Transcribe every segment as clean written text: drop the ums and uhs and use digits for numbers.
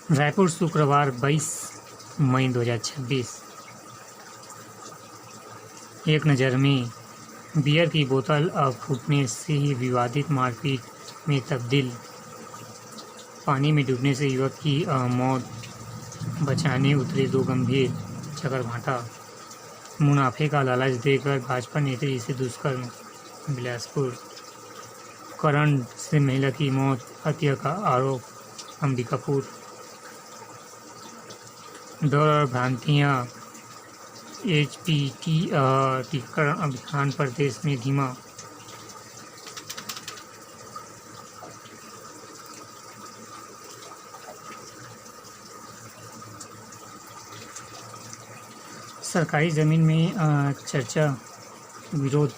रायपुर शुक्रवार 22 मई 2026। एक नज़र में, बियर की बोतल फूटने से ही विवादित मारपीट में तब्दील। पानी में डूबने से युवक की मौत, बचाने उतरे दो गंभीर चकरभाटा। मुनाफे का लालच देकर भाजपा नेत्री से दुष्कर्म बिलासपुर। करंट से महिला की मौत, हत्या का आरोप अंबिकापुर। डर और भ्रांतियाँ, एचपीटी टीकाकरण अभियान पर देश में धीमा। सरकारी ज़मीन में चर्चा, विरोध,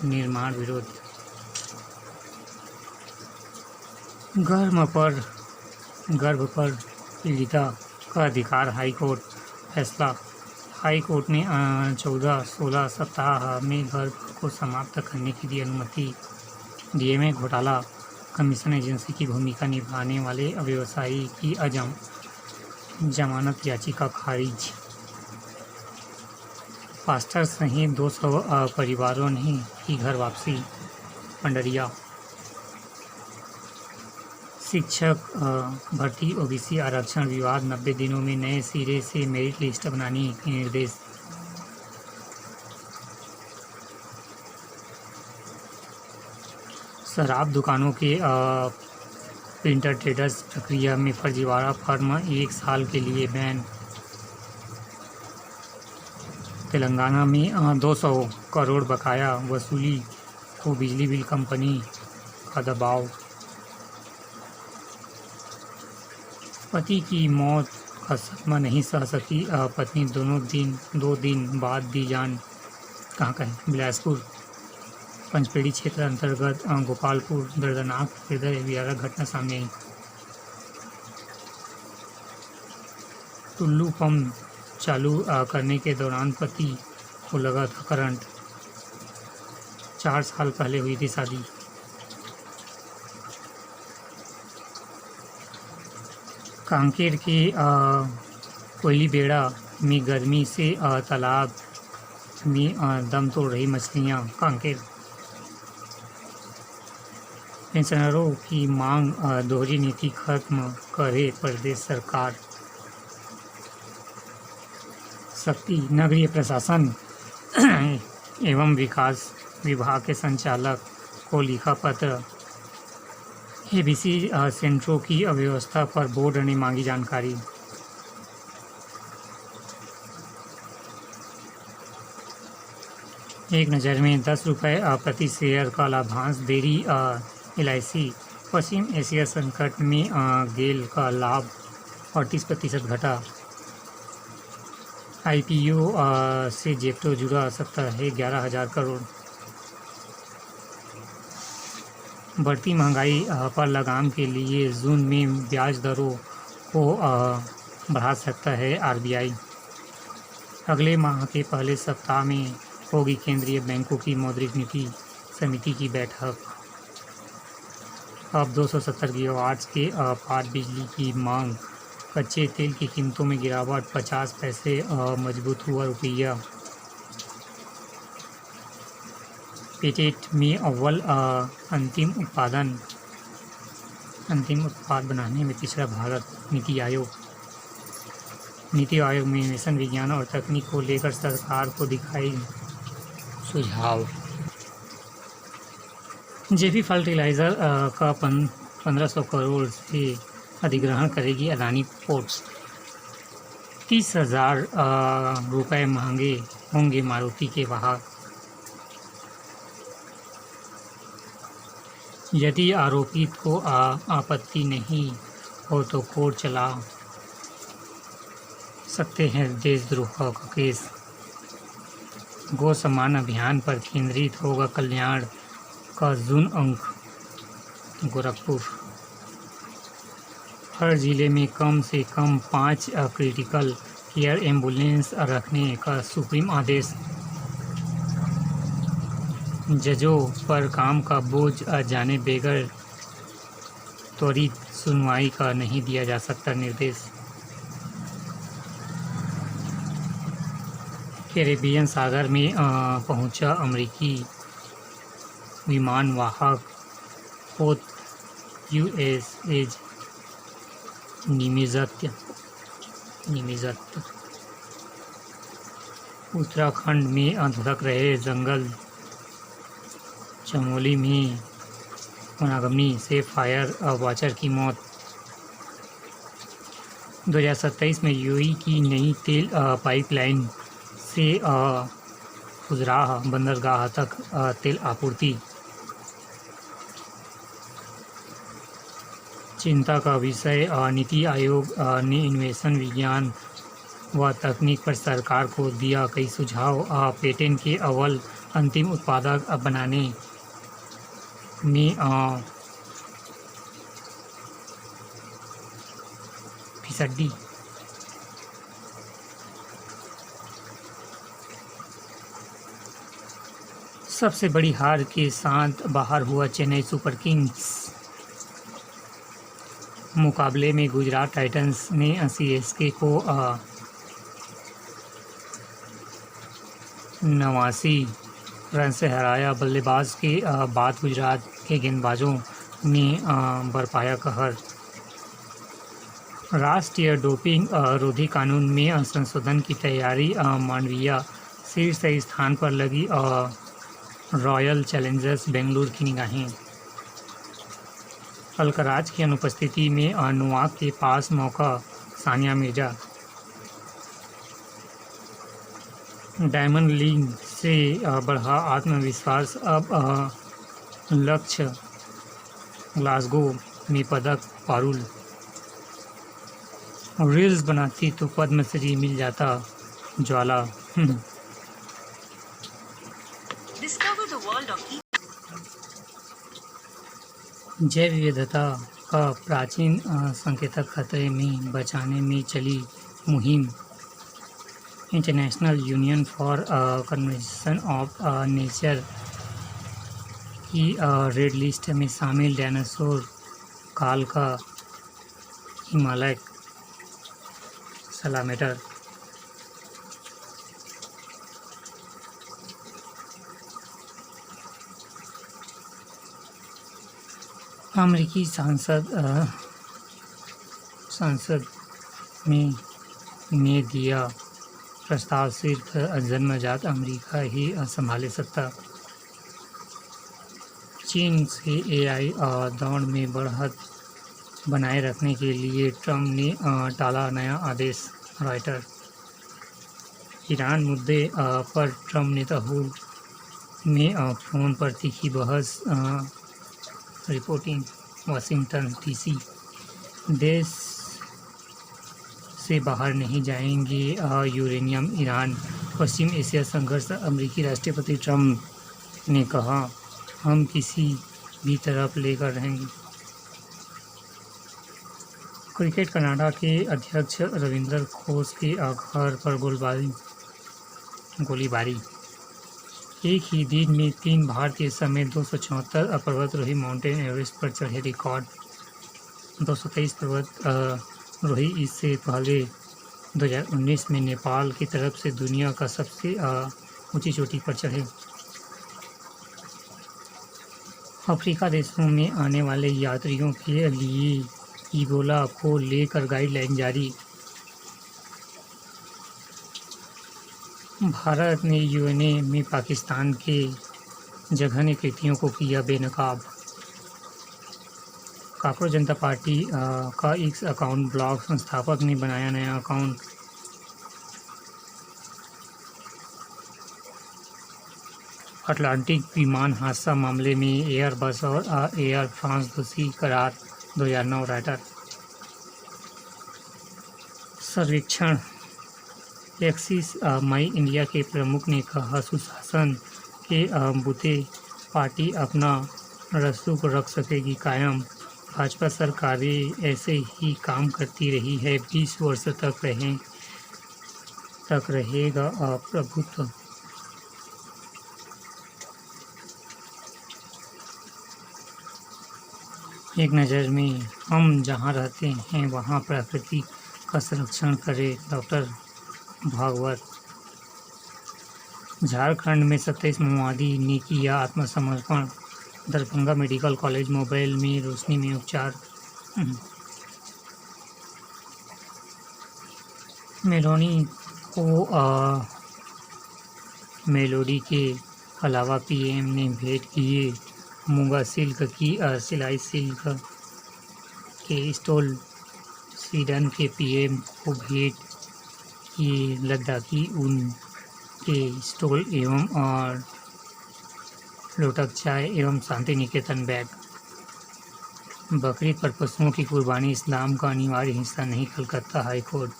निर्माण विरोध। गर्भ पर पीड़िता का अधिकार, हाईकोर्ट फैसला। हाईकोर्ट ने 14-16 सप्ताह में गर्भ को समाप्त करने की दी अनुमति। डीएमए घोटाला, कमीशन एजेंसी की भूमिका निभाने वाले व्यवसायी की जमानत याचिका खारिज। पास्टर सहित 200 परिवारों ने की घर वापसी। पंडरिया। शिक्षक भर्ती ओबीसी आरक्षण विवाद, 90 दिनों में नए सिरे से मेरिट लिस्ट बनाने के निर्देश। शराब दुकानों के प्रिंटर ट्रेडर्स प्रक्रिया में फर्जीवाड़ा, फर्म 1 साल के लिए बैन। तेलंगाना में 200 करोड़ बकाया वसूली को बिजली बिल कंपनी का दबाव। पति की मौत का सदमा नहीं सह सकी पत्नी, 2 दिन बाद दी जान। कहाँ का है? बिलासपुर। पंचपेड़ी क्षेत्र अंतर्गत गोपालपुर दर्दनाक हृदय विदारक घटना सामने आई। टुल्लू पंप चालू करने के दौरान पति को लगा था करंट। 4 साल पहले हुई थी शादी। कांकेर के कोयली बेड़ा में गर्मी से तालाब में दम तोड़ रही मछलियां। कांकेर। पेंशनरों की मांग, दोहरी नीति खत्म करे प्रदेश सरकार। शक्ति। नगरीय प्रशासन एवं विकास विभाग के संचालक को लिखा पत्र। एबीसी सेंटरों की अव्यवस्था पर बोर्ड ने मांगी जानकारी। एक नज़र में, 10 रुपये प्रति शेयर का लाभांश देरी LIC। पश्चिम एशिया संकट में गेल का लाभ 38% घटा। IPO से जेक्टो जुड़ा सकता है 11,000 करोड़। बढ़ती महंगाई पर लगाम के लिए जून में ब्याज दरों को बढ़ा सकता है RBI। अगले माह के पहले सप्ताह में होगी केंद्रीय बैंकों की मौद्रिक नीति समिति की बैठक। अब 270 गीगावाट के पार बिजली की मांग। कच्चे तेल की कीमतों में गिरावट, 50 पैसे मजबूत हुआ रुपया। पेटेट में अव्वल, अंतिम उत्पाद बनाने में पिछड़ा भारत। नीति आयोग में मिशन विज्ञान और तकनीक को लेकर सरकार को दिखाई सुझाव। जेपी फर्टिलाइजर का 1500 करोड़ से अधिग्रहण करेगी अदानी पोर्ट्स। 30,000 रुपये महंगे होंगे मारुति के वाहन। यदि आरोपित को आपत्ति नहीं हो तो कोर्ट चला सकते हैं देशद्रोह का केस। गौ सम्मान अभियान पर केंद्रित होगा कल्याण का जून अंक। गोरखपुर। हर जिले में कम से कम 5 क्रिटिकल केयर एम्बुलेंस रखने का सुप्रीम आदेश। जजों पर काम का बोझ जाने बगैर त्वरित सुनवाई का नहीं दिया जा सकता निर्देश। कैरेबियन सागर में पहुंचा अमेरिकी विमान वाहक पोत USS निमिज़त। उत्तराखंड में धधक रहे जंगल, चमोली में वनाग्नि से फायर वॉचर की मौत। 2027 में यूएई की नई तेल पाइपलाइन से फुजराह बंदरगाह तक तेल आपूर्ति। चिंता का विषय नीति आयोग ने इनोवेशन, विज्ञान व तकनीक पर सरकार को दिया कई सुझाव। पेटेंट के अव्वल अंतिम उत्पादक बनाने में फिसड्डी। सबसे बड़ी हार के साथ बाहर हुआ चेन्नई सुपर किंग्स। मुकाबले में गुजरात टाइटंस ने CSK को 89 रन से हराया। बल्लेबाज के बाद गुजरात के गेंदबाजों ने बरपाया कहर। राष्ट्रीय डोपिंग रोधी कानून में संशोधन की तैयारी। मांडविया शीर्ष स्थान पर लगी रॉयल चैलेंजर्स बेंगलुरु की निगाहें। अलकराज की अनुपस्थिति में नोवाक के पास मौका। सानिया मिर्जा। डायमंड लीग से बढ़ा आत्मविश्वास, अब लक्ष्य ग्लासगो में पदक। पारुल। रील्स बनाती तो पद्मश्री मिल जाता। ज्वाला। जैव विविधता का प्राचीन संकेतक खतरे में बचाने में चली मुहिम। International union for conservation of nature की रेड लिस्ट में शामिल डायनासोर काल का हिमालय सलामेटर। अमेरिकी संसद में दिया प्रस्ताव, सिर्फ जन्मजात अमेरिका ही संभाले सकता। चीन से AI दौड़ में बढ़त बनाए रखने के लिए ट्रंप ने टाला नया आदेश। रॉयटर। ईरान मुद्दे पर ट्रंप नेतन्याहू में फ़ोन पर तीखी बहस। रिपोर्टिंग। Washington DC। देश से बाहर नहीं जाएंगे यूरेनियम ईरान पश्चिम एशिया संघर्ष। अमेरिकी राष्ट्रपति ट्रंप ने कहा, हम किसी भी तरफ लेकर रहेंगे। क्रिकेट। कनाडा के अध्यक्ष रविंद्र घोष के घर पर गोलीबारी। एक ही दिन में 3 भारतीय समेत 274 पर्वतारोही माउंटेन एवरेस्ट पर चढ़े। रिकॉर्ड। 223 पर्वतारोही इससे पहले 2019 में नेपाल की तरफ से दुनिया का सबसे ऊंची चोटी पर चढ़े। अफ्रीका देशों में आने वाले यात्रियों के लिए इबोला को लेकर गाइडलाइन जारी। भारत ने UN में पाकिस्तान के जघन्य कृत्यों को किया बेनकाब। कॉकरोच जनता पार्टी का X अकाउंट ब्लॉक, संस्थापक ने बनाया नया अकाउंट। अटलांटिक विमान हादसा मामले में एयरबस और एयर फ्रांस दोषी करार। 2009। राइटर। सर्वेक्षण। एक्सिस माई इंडिया के प्रमुख ने कहा, सुशासन के बूते पार्टी अपना रसूख रख सकेगी कायम। भाजपा सरकारें ऐसे ही काम करती रही है, 20 वर्ष तक रहेगा प्रभुत्व। एक नज़र में हम जहाँ रहते हैं वहाँ प्रकृति का संरक्षण करें। डॉक्टर भागवत। झारखंड में 27 माओवादी ने किया आत्मसमर्पण। दरभंगा मेडिकल कॉलेज मोबाइल में रोशनी में उपचार। मेलोडी को मेलोडी के अलावा पीएम ने भेंट किए मूंगा सिल्क की सिलाई सिल्क के स्टॉल। स्वीडन के पीएम को भेंट किए लद्दाखी ऊन के स्टॉल एवं और लोटक चाय एवं शांति निकेतन बैग। बकरीद पर पशुओं की कुर्बानी इस्लाम का अनिवार्य हिस्सा नहीं। कलकत्ता हाईकोर्ट।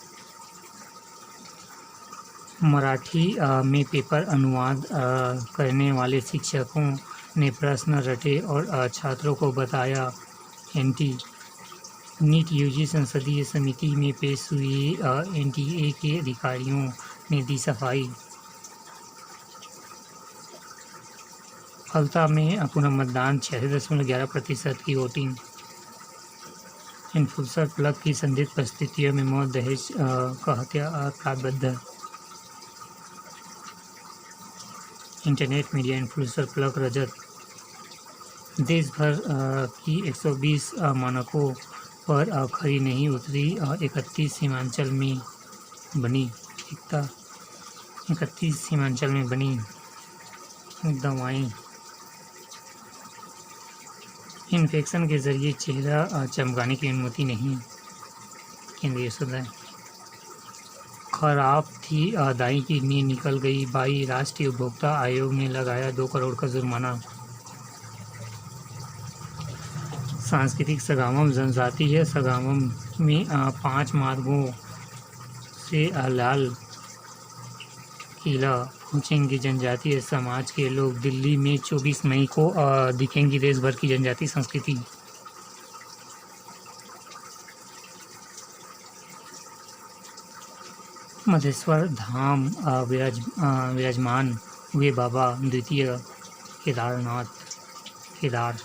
मराठी में पेपर अनुवाद करने वाले शिक्षकों ने प्रश्न रटे और छात्रों को बताया एंटी। नीट यूजी संसदीय समिति में पेश हुई एनटीए के अधिकारियों ने दी सफाई। फलता में पुनर्मतदान 86.11% की वोटिंग। इन्फ्लुएंसर प्लग की संदिग्ध परिस्थितियों में मौत। दहेज का हत्या अपराधबद्ध। इंटरनेट मीडिया इन्फ्लुएंसर प्लग रजत। देश भर की 120 मानकों पर खरी नहीं उतरी। 31 सीमांचल में बनी दवाएं। इन्फेक्शन के जरिए चेहरा चमकाने की अनुमति नहीं। केंद्रीय सदन। खराब थी दाई की नींद निकल गई। 22 राष्ट्रीय उपभोक्ता आयोग ने लगाया 2 करोड़ का जुर्माना। सांस्कृतिक संगमम। जनजातीय संगमम में 5 मार्गों से लाल किला पहुंचेंगे जनजातीय समाज के लोग। दिल्ली में 24 मई को दिखेंगी देश भर की जनजातीय संस्कृति। मधेश्वर धाम विराजमान हुए बाबा द्वितीय केदार।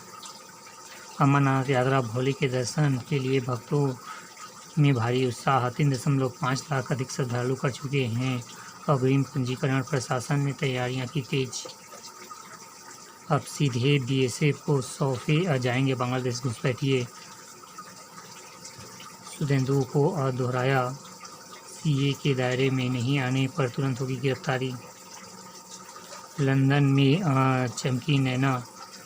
अमरनाथ यात्रा भोले के दर्शन के लिए भक्तों में भारी उत्साह। 3.5 लाख अधिक श्रद्धालु कर चुके हैं अग्रिम पंजीकरण। प्रशासन ने तैयारियां की तेज। अब सीधे बीएसएफ को सौंपे जाएंगे बांग्लादेश घुसपैठिए। सुधेंदु को दोहराया सीए के दायरे में नहीं आने पर तुरंत होगी गिरफ्तारी। लंदन में चमकी नैना।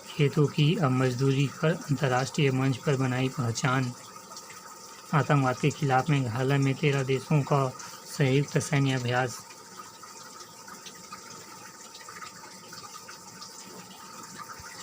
खेतों की मजदूरी कर अंतर्राष्ट्रीय मंच पर बनाई पहचान। आतंकवाद के खिलाफ मेघालय में 13 देशों का संयुक्त सैन्य अभ्यास।